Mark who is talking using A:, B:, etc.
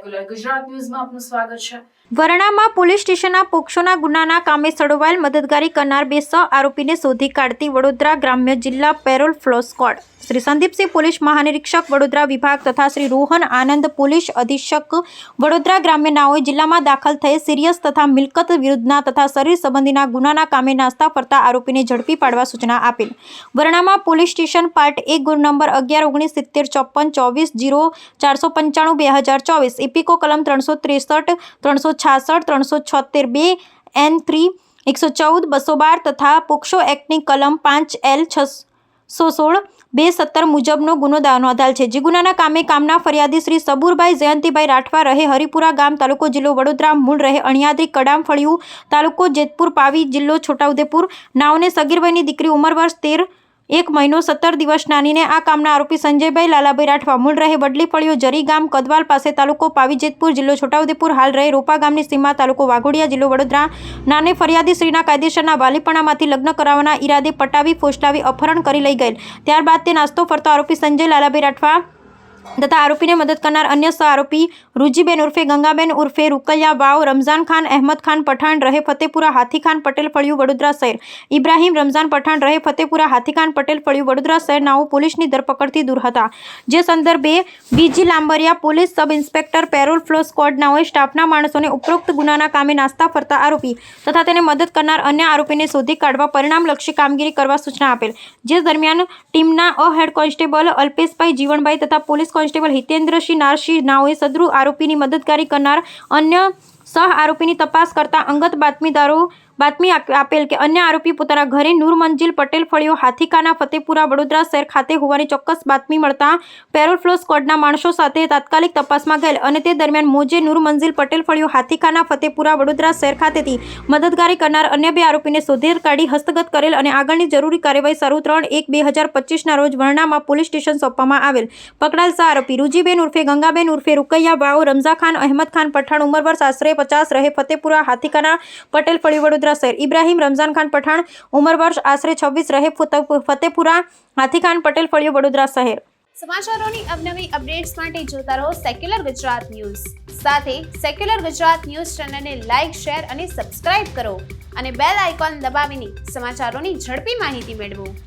A: Secular Gujarat ન્યૂઝમાં આપનું સ્વાગત છે।
B: વરણામાં પોલીસ સ્ટેશનના પોક્સોના ગુનાના કામે સડવાયેલ મદદગારી કરનાર 2 આરોપીને શોધી કાઢતી વડોદરા ગ્રામ્ય જિલ્લા parole furlough squad. Shri Sandipsinh પોલીસ મહાનિરીક્ષક વડોદરા વિભાગ તથા શ્રી રોહન આનંદ પોલીસ અધિક્ષક વડોદરા ગ્રામ્ય નાઓએ જિલ્લામાં દાખલ થઈ સિરિયસ તથા મિલકત વિરુદ્ધના તથા શરીર સંબંધીના ગુનાના કામે નાસ્તા ફરતા આરોપીને ઝડપી પાડવા સૂચના આપેલ। વરણામાં પોલીસ સ્ટેશન પાર્ટ 1 ગુનો નંબર 11-19-70-54-495-2024 ઇપિકો કલમ 363, 366, 376, 2 N3, 114, 212 તથા પોક્સો એક્ટની કલમ 5L 616, 217 મુજબનો ગુનો નોંધાયેલ છે। જે ગુનાના કામે કામના ફરિયાદી શ્રી સબુરભાઈ જયંતિભાઈ રાઠવા રહે હરિપુરા ગામ તાલુકો જિલ્લો વડોદરા મૂળ રહે અણિયાદરી કડામ ફળિયું તાલુકો જેતપુર પાવી જિલ્લો છોટાઉદેપુર નાઓને સગીર વયની દીકરી ઉંમર વર્ષ 13 1 મહિનો 17 દિવસ નાનીને આ કામના આરોપી સંજયભાઈ લાલાભાઈ રાઠવા મૂળ રહે બડલી ફળિયો જરી ગામ કદવાલ પાસે તાલુકો પાવી જેતપુર જિલ્લો છોટાઉદેપુર હાલ રહે રોપા ગામની સીમા તાલુકો વાઘોડિયા જિલ્લો વડોદરા નાને ફરિયાદી શ્રીના કાયદેસરના વાલીપણામાંથી લગ્ન કરાવવાના ઈરાદે પટાવી ફોસલાવી અપહરણ કરી લઈ ગયેલ। ત્યારબાદ તે નાસ્તો ફરતો આરોપી સંજય લાલાભાઈ રાઠવા તથા આરોપીને મદદ કરનાર અન્ય સહ આરોપી રૂજીબેન ઉર્ફે ગંગાબેન ઉર્ફે રૂકૈયા વાવ, રમઝાન ખાન અહેમદ ખાન પઠાણ રહે ફતેપુરા હાથીખાન પટેલ ફળિયું વડોદરા શહેર, ઇબ્રાહીમ રમઝાન પઠાણ રહે ફતેપુરા હાથીખાન પટેલ ફળિયું વડોદરા શહેર નાઓ પોલીસની ધરપકડથી દૂર હતા। જે સંદર્ભે બીજી Lambariya police sub inspector parole furlough squad નાઓએ સ્ટાફના માણસોને ઉપરોક્ત ગુનાના કામે નાસ્તા ફરતા આરોપી તથા તેને મદદ કરનાર અન્ય આરોપીને શોધી કાઢવા પરિણામલક્ષી કામગીરી કરવા સૂચના આપેલ। જે દરમિયાન ટીમના હેડ કોન્સ્ટેબલ અલ્પેશભાઈ જીવણભાઈ તથા પોલીસ કોન્સ્ટેબલ હિતેન્દ્રસિંહ નારસિંહ નાઓએ સદરૂ આરોપીની મદદગારી કરનાર અન્ય સહ આરોપીની તપાસ કરતા અંગત બાતમી આપેલ કે અન્ય આરોપી પોતાના ઘરે નૂર મંજિલ પટેલ ફળિયો હાથીખાના ફતેપુરા વડોદરા શહેર ખાતે હોવાની ચોક્કસ બાતમી મળતા પેરોલ ફ્લો સ્ક્વોડના માણસો સાથે તાત્કાલિક તપાસમાં ગયેલ અને તે દરમિયાન મોજે નૂર મંજિલ પટેલ ફળિયો હાથીખાના ફતેપુરા વડોદરા શહેર ખાતેથી મદદગારી કરનાર અન્ય 2 આરોપીને શોધી કાઢી હસ્તગત કરેલ અને આગળની જરૂરી કાર્યવાહી શરૂ 3/1/2025ના રોજ વરણામાં પોલીસ સ્ટેશન સોંપવામાં આવેલ। પકડાયેલ સહ આરોપી રૂજીબેન ઉર્ફે ગંગાબેન ઉર્ફે રૂકૈયા વાવ, રમઝા ખાન અહેમદ ખાન પઠાણ ઉંમર વર્ષ આશરે 50 રહે ફતેપુરા હાથીખાના પટેલ ફળિયું વડોદરા શહેર, ઇબ્રાહીમ રમઝાન ખાન પઠાણ ઉંમર વર્ષ આશરે 26 રહે ફતેપુરા હાથીખાન પટેલ ફળિયું વડોદરા શહેર।
C: સમાચારોની અવનવી અપડેટ્સ માટે જોતા રહો સેક્યુલર ગુજરાત ન્યૂઝ। સાથે સેક્યુલર ગુજરાત ન્યૂઝ ચેનલને લાઇક, શેર અને સબસ્ક્રાઇબ કરો અને બેલ આઇકોન દબાવીને સમાચારોની ઝડપી માહિતી મેળવો।